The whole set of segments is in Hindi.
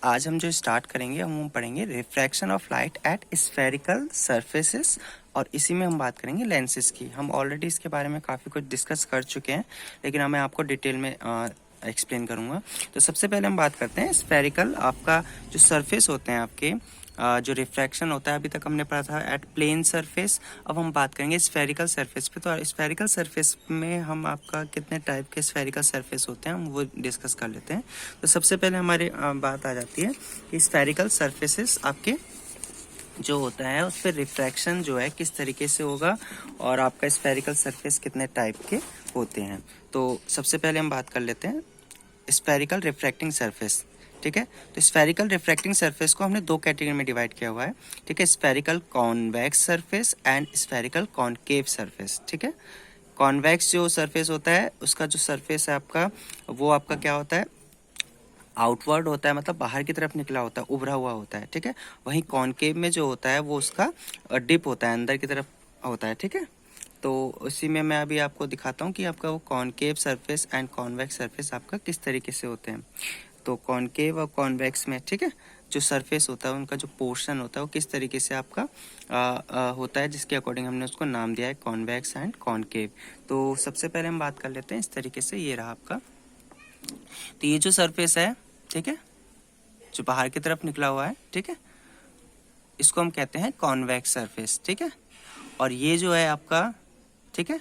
आज हम जो स्टार्ट करेंगे हम पढ़ेंगे refraction of light at spherical surfaces और इसी में हम बात करेंगे लेंसेज की। हम ऑलरेडी इसके बारे में काफ़ी कुछ डिस्कस कर चुके हैं, लेकिन मैं आपको डिटेल में एक्सप्लेन करूंगा। तो सबसे पहले हम बात करते हैं स्फेरिकल, आपका जो सरफेस होते हैं आपके जो रिफ्रैक्शन होता है, अभी तक हमने पढ़ा था एट प्लेन सरफेस। अब हम बात करेंगे स्फेरिकल सरफेस पे। तो स्फेरिकल सरफेस में हम आपका कितने टाइप के स्फेरिकल सरफेस होते हैं हम वो डिस्कस कर लेते हैं। तो सबसे पहले हमारी बात आ जाती है कि स्फेरिकल सरफेसेस आपके जो होता है उस पर रिफ्रैक्शन जो है किस तरीके से होगा और आपका स्फेरिकल सरफेस कितने टाइप के होते हैं। तो सबसे पहले हम बात कर लेते हैं स्फेरिकल रिफ्रैक्टिंग सरफेस। ठीक है, तो स्फेरिकल रिफ्रैक्टिंग सरफेस को हमने दो कैटेगरी में डिवाइड किया हुआ है। ठीक है, spherical convex surface and spherical concave surface. ठीक है, कॉन्वेक्स जो सरफेस होता है उसका जो सरफेस है आपका वो आपका क्या होता है, आउटवर्ड होता है, मतलब बाहर की तरफ निकला होता है, उभरा हुआ होता है। ठीक है, वहीं कॉनकेव में जो होता है वो उसका डिप होता है, अंदर की तरफ होता है। ठीक है, तो उसी में मैं अभी आपको दिखाता हूँ कि आपका वो concave surface and convex surface आपका किस तरीके से होते हैं। तो कॉनकेव और कॉन्वेक्स में ठीक है जो सरफेस होता है उनका जो पोर्शन होता है वो किस तरीके से आपका होता है, जिसके अकॉर्डिंग हमने उसको नाम दिया है कॉन्वेक्स एंड कॉनकेव। तो सबसे पहले हम बात कर लेते हैं इस तरीके से, ये रहा आपका। तो ये जो सरफेस है, ठीक है, जो बाहर की तरफ निकला हुआ है, ठीक है, इसको हम कहते हैं कॉन्वेक्स सरफेस। ठीक है, और ये जो है आपका, ठीक है,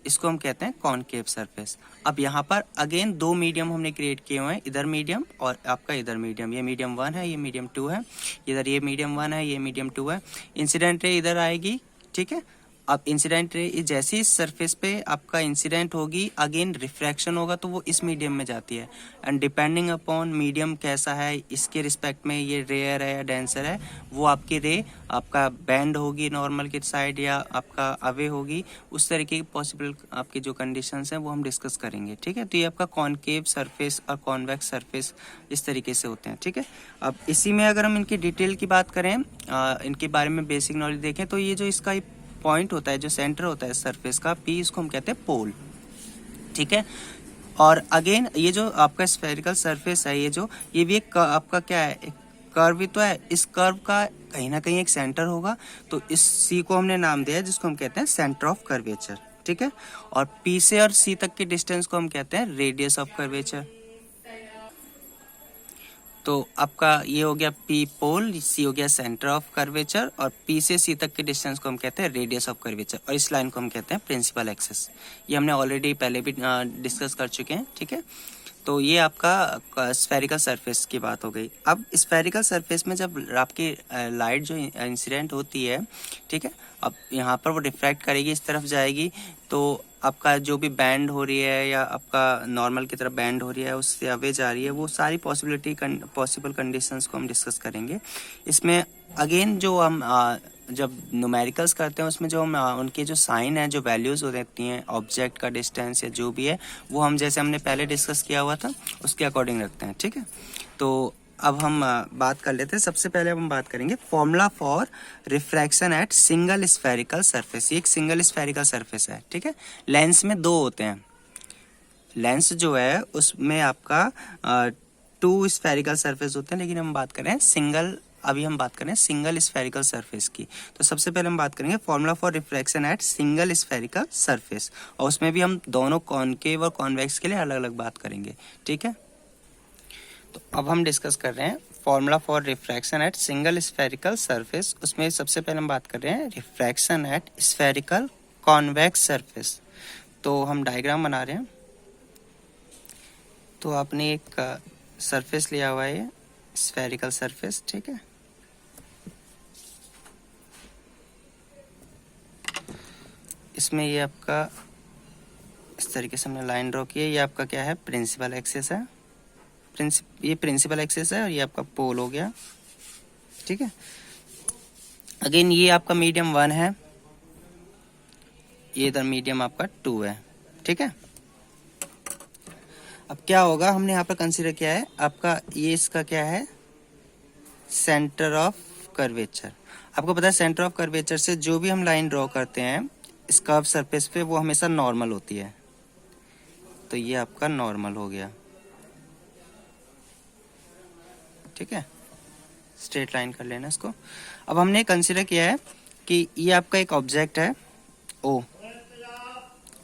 इसको हम कहते हैं कॉनकेव सरफेस। अब यहाँ पर अगेन दो मीडियम हमने क्रिएट किए हुए हैं, इधर मीडियम और आपका इधर मीडियम। ये मीडियम 1 है, ये मीडियम 2 है, इधर ये मीडियम 1 है, ये मीडियम 2 है। इंसिडेंट रे इधर आएगी। ठीक है, अब इंसिडेंट रे जैसे इस सरफेस पे आपका इंसिडेंट होगी, अगेन रिफ्रैक्शन होगा तो वो इस मीडियम में जाती है। एंड डिपेंडिंग अपॉन मीडियम कैसा है, इसके रिस्पेक्ट में ये रेयर है या डेंसर है, वो आपकी रे आपका बैंड होगी नॉर्मल की साइड या आपका अवे होगी। उस तरीके की पॉसिबल आपकी जो कंडीशंस हैं वो हम डिस्कस करेंगे। ठीक है, तो ये आपका कॉनकेव सरफेस और कॉन्वेक्स सरफेस इस तरीके से होते हैं। ठीक है, अब इसी में अगर हम इनकी डिटेल की बात करें, इनके बारे में बेसिक नॉलेज देखें, तो ये जो इसका पॉइंट होता है, जो सेंटर होता है सरफेस का, पी, इसको हम कहते हैं पोल। ठीक है, और अगेन ये जो आपका स्फेरिकल सरफेस है, ये भी एक आपका क्या है, एक कर्व ही तो है। इस कर्व का कहीं ना कहीं एक सेंटर होगा, तो इस सी को हमने नाम दिया है जिसको हम कहते हैं सेंटर ऑफ कर्वेचर। ठीक है, और पी से और सी तक के डिस्टेंस को हम कहते हैं रेडियस ऑफ कर्वेचर। तो आपका ये हो गया पी पोल, सी हो गया सेंटर ऑफ कर्वेचर, और पी से सी तक के डिस्टेंस को हम कहते हैं रेडियस ऑफ कर्वेचर, और इस लाइन को हम कहते हैं प्रिंसिपल एक्सिस। ये हमने ऑलरेडी पहले भी डिस्कस कर चुके हैं। ठीक है, तो ये आपका स्फेरिकल सरफेस की बात हो गई। अब स्फेरिकल सरफेस में जब आपकी लाइट जो इंसिडेंट होती है, ठीक है, अब यहाँ पर वो रिफ्रैक्ट करेगी, इस तरफ जाएगी, तो आपका जो भी बैंड हो रही है या आपका नॉर्मल की तरफ बैंड हो रही है, उससे अवे जा रही है, वो सारी पॉसिबल कंडीशंस को हम डिस्कस करेंगे। इसमें अगेन जो हम जब न्यूमेरिकल्स करते हैं उसमें जो हम उनके जो साइन है, जो वैल्यूज हो रहती हैं, ऑब्जेक्ट का डिस्टेंस या जो भी है, वो हम जैसे हमने पहले डिस्कस किया हुआ था उसके अकॉर्डिंग रखते हैं। ठीक है, तो अब हम बात कर लेते हैं। सबसे पहले हम बात करेंगे formula for refraction at single spherical surface. ये एक सिंगल स्फेरिकल सरफेस है। ठीक है, लेंस में दो होते हैं, लेंस जो है उसमें आपका 2 स्फेरिकल सरफेस होते हैं, लेकिन हम बात करें सिंगल, अभी हम बात करें सिंगल स्फेरिकल सरफेस की। तो सबसे पहले हम बात करेंगे formula for refraction at single spherical surface, और उसमें भी हम दोनों कॉनकेव और कॉन्वेक्स के लिए अलग अलग बात करेंगे। ठीक है, तो अब हम डिस्कस कर रहे हैं formula for refraction at single spherical surface. उसमें सबसे पहले हम बात कर रहे हैं refraction at spherical convex surface. तो हम डायग्राम बना रहे हैं। तो आपने एक सरफेस लिया हुआ है, स्फेरिकल सरफेस। ठीक है, इसमें ये आपका इस तरीके से हमने लाइन ड्रॉ की है। ये आपका क्या है, प्रिंसिपल एक्सिस है, ये प्रिंसिपल एक्सिस है, और ये आपका पोल हो गया। ठीक है, अगेन ये आपका मीडियम 1 है, ये इधर मीडियम आपका 2 है। ठीक है, अब क्या होगा, हमने यहाँ पर कंसीडर किया है आपका, ये इसका क्या है, सेंटर ऑफ कर्वेचर। आपको पता है सेंटर ऑफ कर्वेचर से जो भी हम लाइन ड्रॉ करते हैं इस कर्व सरफेस पे, वो हमेशा नॉर्मल होती है। तो ये आपका नॉर्मल हो गया। ठीक है, स्ट्रेट लाइन कर लेना इसको। अब हमने कंसिडर किया है कि ये आपका एक ऑब्जेक्ट है ओ,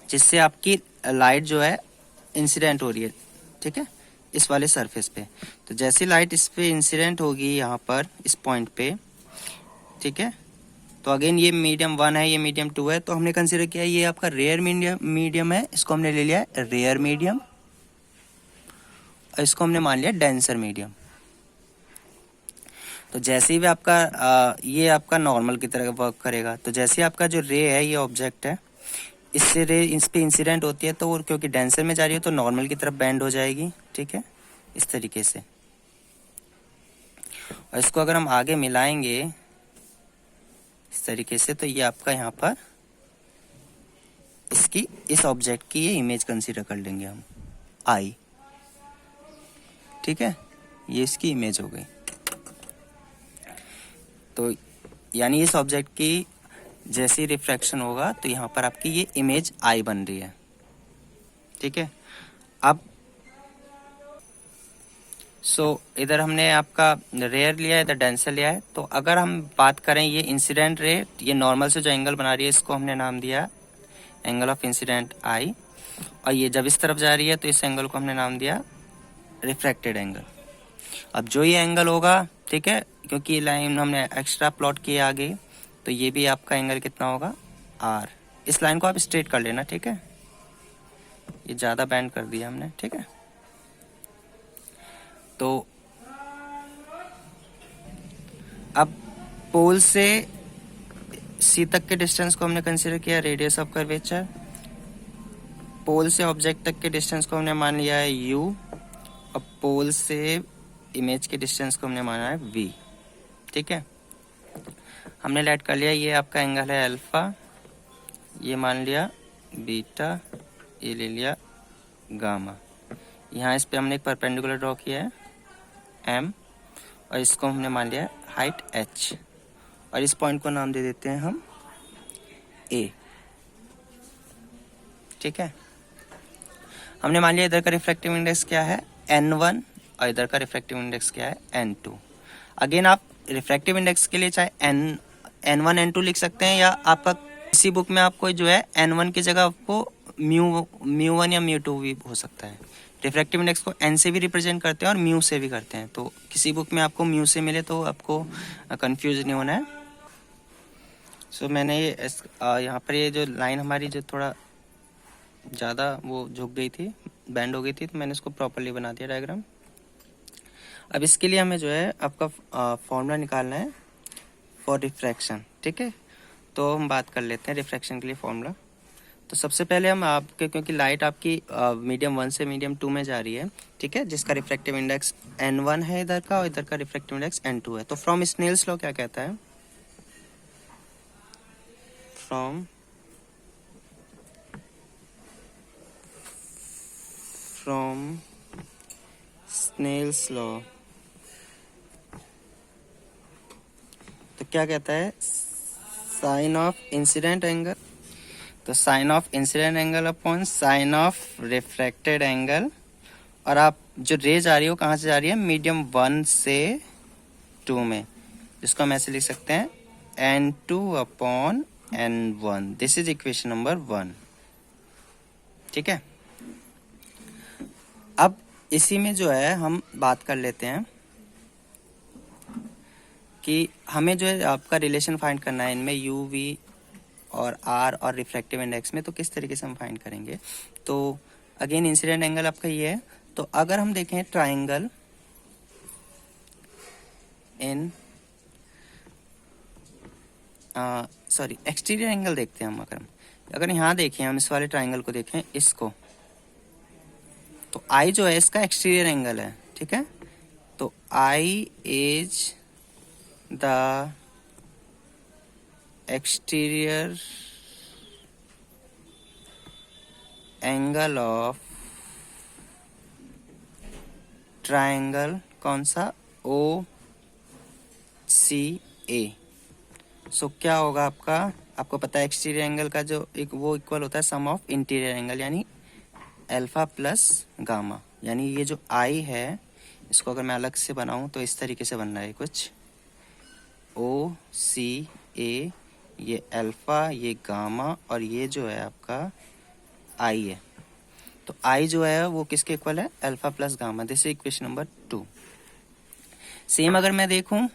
जिससे आपकी लाइट जो है इंसिडेंट हो रही है, ठीक है, इस वाले सरफेस पे। तो जैसी लाइट इस पे इंसिडेंट होगी यहाँ पर इस पॉइंट पे, ठीक है, तो अगेन ये मीडियम 1 है, ये मीडियम 2 है, तो हमने कंसिडर किया ये आपका रेयर मीडियम है, इसको हमने ले लिया रेयर मीडियम, और इसको हमने मान लिया डेंसर मीडियम। तो जैसे ही भी आपका ये आपका नॉर्मल की तरह वर्क करेगा, तो जैसे ही आपका जो रे है, ये ऑब्जेक्ट है, इससे रे इस पे इंसिडेंट होती है, तो वो क्योंकि डेंसर में जा रही है तो नॉर्मल की तरफ बेंड हो जाएगी, ठीक है, इस तरीके से। और इसको अगर हम आगे मिलाएंगे इस तरीके से, तो ये आपका यहाँ पर इसकी इस ऑब्जेक्ट की ये इमेज कंसीडर कर लेंगे हम, आई, ठीक है, ये इसकी इमेज हो गई। तो यानी इस ऑब्जेक्ट की जैसी रिफ्रैक्शन होगा तो यहाँ पर आपकी ये इमेज आई बन रही है, ठीक है। अब इधर हमने आपका रेयर लिया है, इधर डेंसर लिया है। तो अगर हम बात करें ये इंसिडेंट रे, ये नॉर्मल से जो एंगल बना रही है, इसको हमने नाम दिया एंगल ऑफ इंसिडेंट आई, और ये जब इस तरफ जा रही है तो इस एंगल को हमने नाम दिया रिफ्रैक्टेड एंगल। अब जो ये एंगल होगा, ठीक है, क्योंकि लाइन हमने एक्स्ट्रा प्लॉट किया आगे, तो ये भी आपका एंगल कितना होगा, आर। इस लाइन को आप स्ट्रेट कर लेना, ठीक है, ये ज्यादा बेंड कर दिया हमने, ठीक है। तो अब पोल से सी तक के डिस्टेंस को हमने कंसीडर किया रेडियस ऑफ कर्वेचर, पोल से ऑब्जेक्ट तक के डिस्टेंस को हमने मान लिया है u, और पोल से इमेज के डिस्टेंस को हमने माना है v, ठीक है। हमने लेट कर लिया ये आपका एंगल है अल्फा, ये मान लिया बीटा, ये ले लिया गामा। यहाँ इस पे हमने एक परपेंडिकुलर ड्रॉ किया है m, और इसको हमने मान लिया हाइट h, और इस पॉइंट को नाम दे देते हैं हम a, ठीक है। हमने मान लिया इधर का रिफ्रैक्टिव इंडेक्स क्या है n1, और इधर का रिफ्रैक्टिव इंडेक्स क्या है n2। अगेन आप रिफ्रैक्टिव इंडेक्स के लिए चाहे n1 n2 लिख सकते हैं, या आपका किसी बुक में आपको जो है n1 की जगह आपको म्यू1 या म्यू2 भी हो सकता है। रिफ्रैक्टिव इंडेक्स को n से भी रिप्रेजेंट करते हैं और म्यू से भी करते हैं, तो किसी बुक में आपको म्यू से मिले तो आपको कंफ्यूज नहीं होना है। मैंने ये यहाँ पर ये जो लाइन हमारी जो थोड़ा ज़्यादा वो झुक गई थी, बैंड हो गई थी, तो मैंने इसको प्रॉपरली बना दिया डायग्राम। अब इसके लिए हमें जो है आपका फॉर्मूला निकालना है फॉर रिफ्रैक्शन, ठीक है। तो हम बात कर लेते हैं रिफ्रैक्शन के लिए फॉर्मूला। तो सबसे पहले हम आपके, क्योंकि लाइट आपकी मीडियम 1 से मीडियम 2 में जा रही है, ठीक है, जिसका रिफ्रैक्टिव इंडेक्स n1 है इधर का, और इधर का रिफ्रैक्टिव इंडेक्स n2 है। तो फ्रॉम स्नेल्स लॉ क्या कहता है, फ्रॉम स्नेल्स लॉ, तो क्या कहता है, साइन ऑफ इंसिडेंट एंगल, तो sine of incident angle upon sine of refracted angle, और आप जो रे जा रही हो कहाँ से जा रही है, मीडियम 1 से 2 में, जिसको हम ऐसे लिख सकते हैं n2 upon n1। This is equation number 1, ठीक है। अब इसी में जो है हम बात कर लेते हैं कि हमें जो है आपका रिलेशन फाइंड करना है इनमें u, v और r और रिफ्रैक्टिव इंडेक्स में। तो किस तरीके से हम फाइंड करेंगे, तो अगेन इंसिडेंट एंगल आपका ये है। तो अगर हम देखें triangle in sorry exterior angle देखते हैं हम, अगर यहाँ देखें, हम इस वाले ट्राइंगल को देखें, इसको, तो I जो है इसका एक्सटीरियर एंगल है, ठीक है। तो I is the exterior angle of triangle, कौन सा, OCA। सो क्या होगा आपको पता है एक्सटीरियर एंगल का जो वो इक्वल होता है सम ऑफ इंटीरियर एंगल, यानी अल्फा प्लस गामा। यानी ये जो I है इसको अगर मैं अलग से बनाऊं तो इस तरीके से बन रहा है कुछ, ओ सी ए, ये अल्फा, ये गामा, और ये जो है आपका आई है। तो आई जो है वो किसके इक्वल है, alpha plus gamma. This is equation number 2। Same अगर मैं देखूं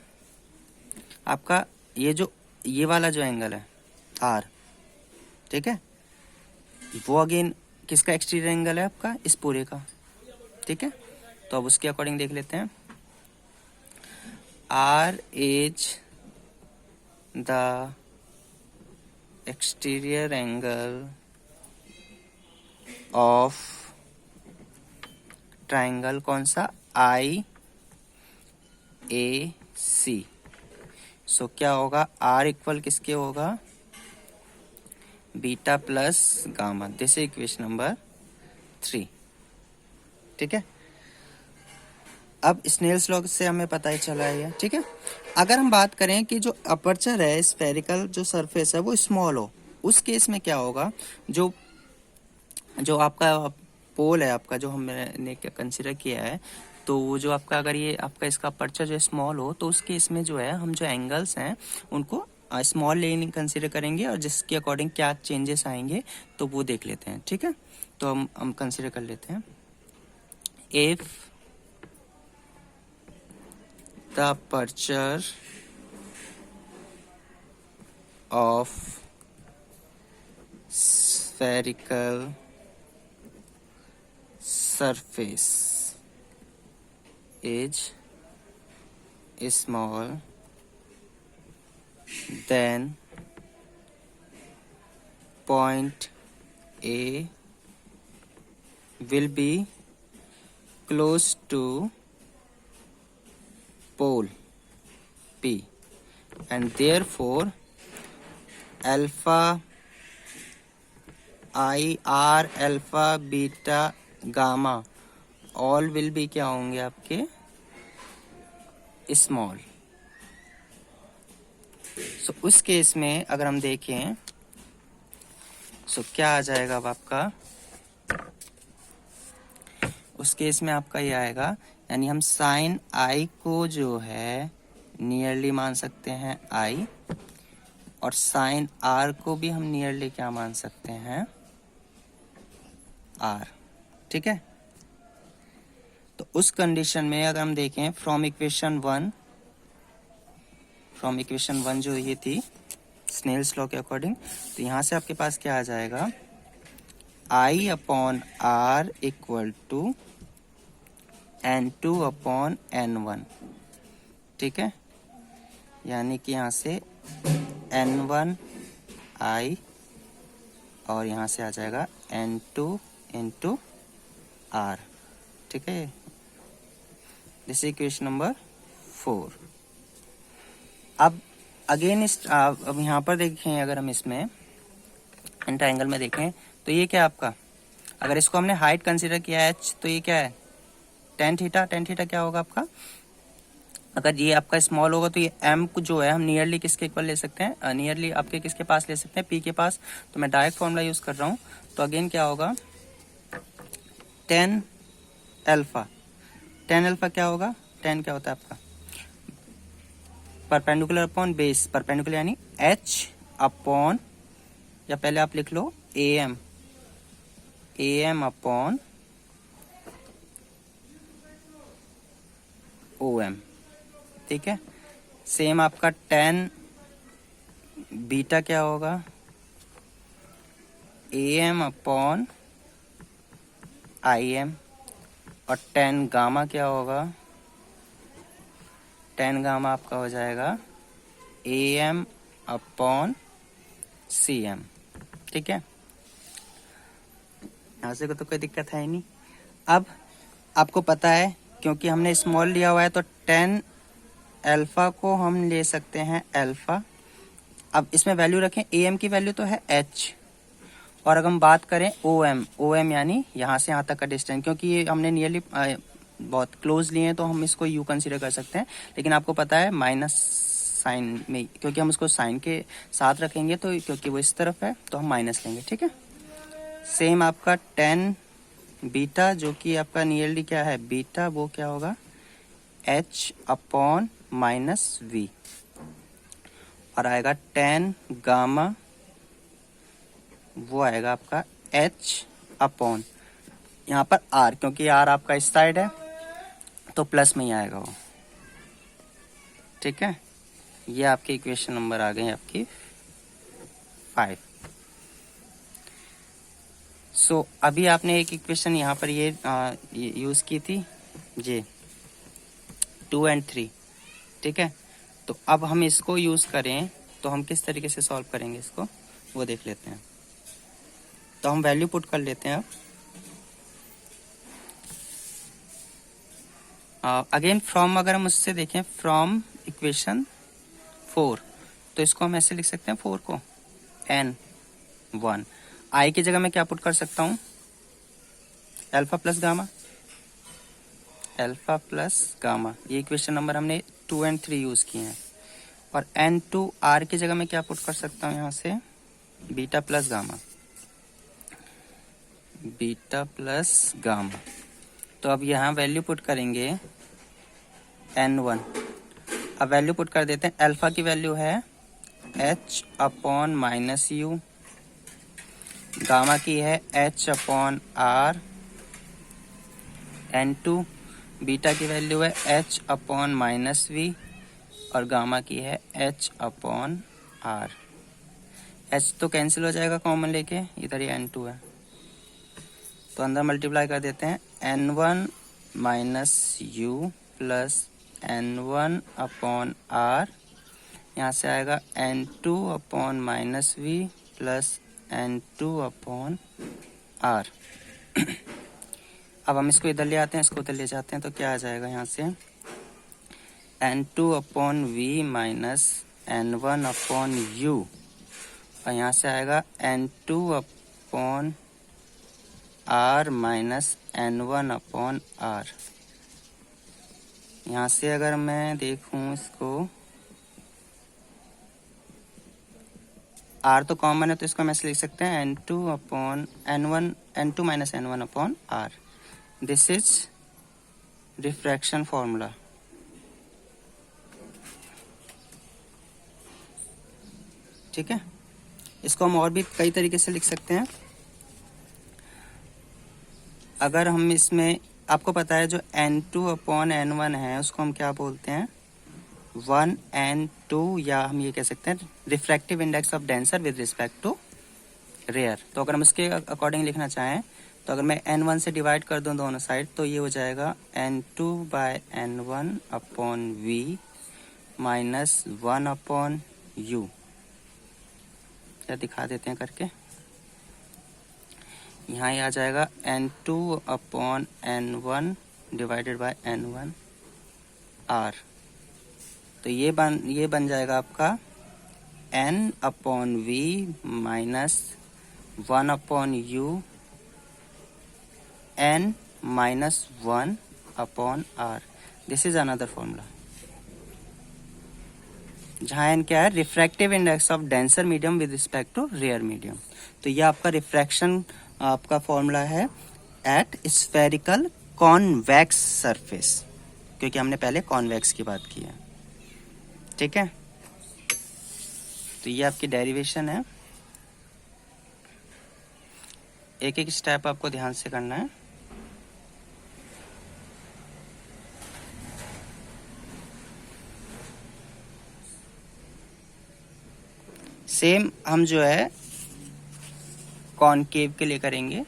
आपका ये वाला जो एंगल है आर, ठीक है, वो अगेन किसका एक्सटीरियर एंगल है आपका, इस पूरे का, ठीक है। तो अब उसके अकॉर्डिंग देख लेते हैं। R is the exterior angle of triangle, कौन सा, आई ए सी। सो क्या होगा, आर इक्वल किसके होगा, beta plus gamma. This is equation number 3, ठीक है। अब स्नेल्स लॉ से हमें पता ही चला है, ठीक है। अगर हम बात करें कि जो अपर्चर है, स्फेरिकल जो सरफेस है वो स्मॉल हो, उस केस में क्या होगा, जो जो आपका पोल है आपका, जो हमने कंसिडर किया है, तो वो जो आपका, अगर ये आपका इसका अपर्चर जो स्मॉल हो, तो उस केस में जो है हम जो एंगल्स हैं उनको स्मॉल लेनी कंसिडर करेंगे, और जिसके अकॉर्डिंग क्या चेंजेस आएंगे तो वो देख लेते हैं, ठीक है। तो हम कंसिडर कर लेते हैं। If the aperture of spherical surface is small, then point A will be close to pole P, and therefore alpha I R alpha beta gamma all will be क्या होंगे आपके, स्मॉल। सो उस केस में अगर हम देखें सो क्या आ जाएगा अब आपका, उस केस में आपका ये आएगा, यानी हम साइन आई को जो है नियरली मान सकते हैं आई, और साइन आर को भी हम नियरली क्या मान सकते हैं, आर, ठीक है। तो उस कंडीशन में अगर हम देखें फ्रॉम इक्वेशन 1 जो ये थी स्नेल्स लॉ के अकॉर्डिंग, तो यहां से आपके पास क्या आ जाएगा, i upon r equal to N2 upon N1, ठीक है। यानी कि यहां से N1 I और यहां से आ जाएगा N2 इंटू आर, ठीक है। This equation number 4। अब अगेन अब यहाँ पर देखें, अगर हम इसमें इन ट्रायंगल में देखें तो ये क्या आपका, अगर इसको हमने हाइट कंसीडर किया है h, तो ये क्या है, टेन थीटा क्या होगा आपका, अगर ये आपका स्मॉल होगा तो ये m को जो है हम नियरली किसके इक्वल ले सकते हैं, नियरली आपके किसके पास ले सकते हैं, p के पास। तो मैं डायरेक्ट फॉर्मूला यूज कर रहा हूँ, तो अगेन क्या होगा, टेन अल्फा क्या होगा, टेन क्या होता है आपका, परपेंडिकुलर अपॉन बेस, परपेंडिकुलर यानी h अपॉन, या पहले आप लिख लो am अपॉन om, ठीक है। सेम आपका टेन बीटा क्या होगा, am अपॉन im, और टेन गामा क्या होगा, टेन गामा आपका हो जाएगा am अपॉन cm, ठीक है। यहाँ से तो कोई दिक्कत है ही नहीं। अब आपको पता है क्योंकि हमने स्मॉल लिया हुआ है तो टेन अल्फा को हम ले सकते हैं अल्फा। अब इसमें वैल्यू रखें, am की वैल्यू तो है h, और अगर हम बात करें om यानी यहाँ से यहाँ तक का डिस्टेंस, क्योंकि ये हमने नियरली बहुत क्लोज लिए हैं तो हम इसको u कंसीडर कर सकते हैं, लेकिन आपको पता है माइनस साइन में, क्योंकि हम उसको साइन के साथ रखेंगे तो क्योंकि वो इस तरफ है तो हम माइनस लेंगे, ठीक है। सेम आपका टेन बीटा जो कि आपका नियरली क्या है बीटा, वो क्या होगा h अपॉन माइनस v, और आएगा tan गामा, वो आएगा आपका h अपॉन यहाँ पर r, क्योंकि r आपका इस साइड है तो प्लस में ही आएगा वो। ठीक है, ये आपकी इक्वेशन नंबर आ गई आपकी 5। सो अभी आपने एक इक्वेशन यहाँ पर ये यूज की थी, ये 2 और 3। ठीक है, तो अब हम इसको यूज करें तो हम किस तरीके से सॉल्व करेंगे इसको, वो देख लेते हैं। तो हम वैल्यू पुट कर लेते हैं अब। अगेन फ्रॉम, अगर हम उससे देखें फ्रॉम इक्वेशन 4, तो इसको हम ऐसे लिख सकते हैं 4 को n1, i की जगह मैं क्या पुट कर सकता हूँ, alpha plus gamma, alpha plus gamma. ये इक्वेशन नंबर हमने 2 और 3 यूज किए हैं। और n2 r की जगह मैं क्या पुट कर सकता हूँ यहाँ से, beta plus gamma, beta plus gamma. तो अब यहाँ वैल्यू पुट करेंगे n1। अब वैल्यू पुट कर देते हैं, अल्फा की वैल्यू है h upon minus you, gamma की है h upon r, n2 beta की वैल्यू है h अपॉन माइनस वी, और गामा की है h अपॉन r। h तो कैंसिल हो जाएगा कॉमन लेके, इधर ही n2 है तो अंदर मल्टीप्लाई कर देते हैं, n1 minus U plus n1 upon r, यहाँ से आएगा n2 upon minus V plus n2 upon r। अब हम इसको इधर ले आते हैं, इसको उधर ले जाते हैं, तो क्या आ जाएगा यहाँ से, n2 upon V minus n1 upon u, और यहाँ से आएगा n2 upon r minus n1 upon r। यहाँ से अगर मैं देखूं इसको, r तो कॉमन है तो इसको हम ऐसे लिख सकते हैं n2 upon n1, n2 minus n1 upon r। This is refraction formula. ठीक है, इसको हम और भी कई तरीके से लिख सकते हैं। अगर हम इसमें, आपको पता है जो n2 अपॉन n1 है उसको हम क्या बोलते हैं, 1n2, या हम ये कह सकते हैं refractive index of denser with respect to rarer. तो अगर हम इसके अकॉर्डिंग लिखना चाहें तो अगर मैं n1 से डिवाइड कर दूं दोनों साइड, तो ये हो जाएगा n2 by n1 upon v minus 1 upon u। क्या दिखा देते हैं करके, यहाँ ये आ जाएगा n2 upon n1 divided by n1 r। तो ये बन जाएगा आपका n upon v minus 1 upon u n minus 1 upon r। This is another formula, जहाँ n क्या है, refractive index of denser medium with respect to rarer medium. तो ये आपका रिफ्रैक्शन आपका फॉर्मूला है एट स्फेरिकल कॉन्वेक्स सरफेस, क्योंकि हमने पहले कॉन्वेक्स की बात की है। ठीक है, तो ये आपकी डेरिवेशन है। एक एक स्टेप आपको ध्यान से करना है। सेम हम जो है कॉनकेव के लिए करेंगे।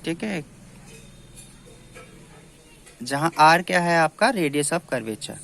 ठीक है, जहां r क्या है आपका रेडियस ऑफ कर्वेचर,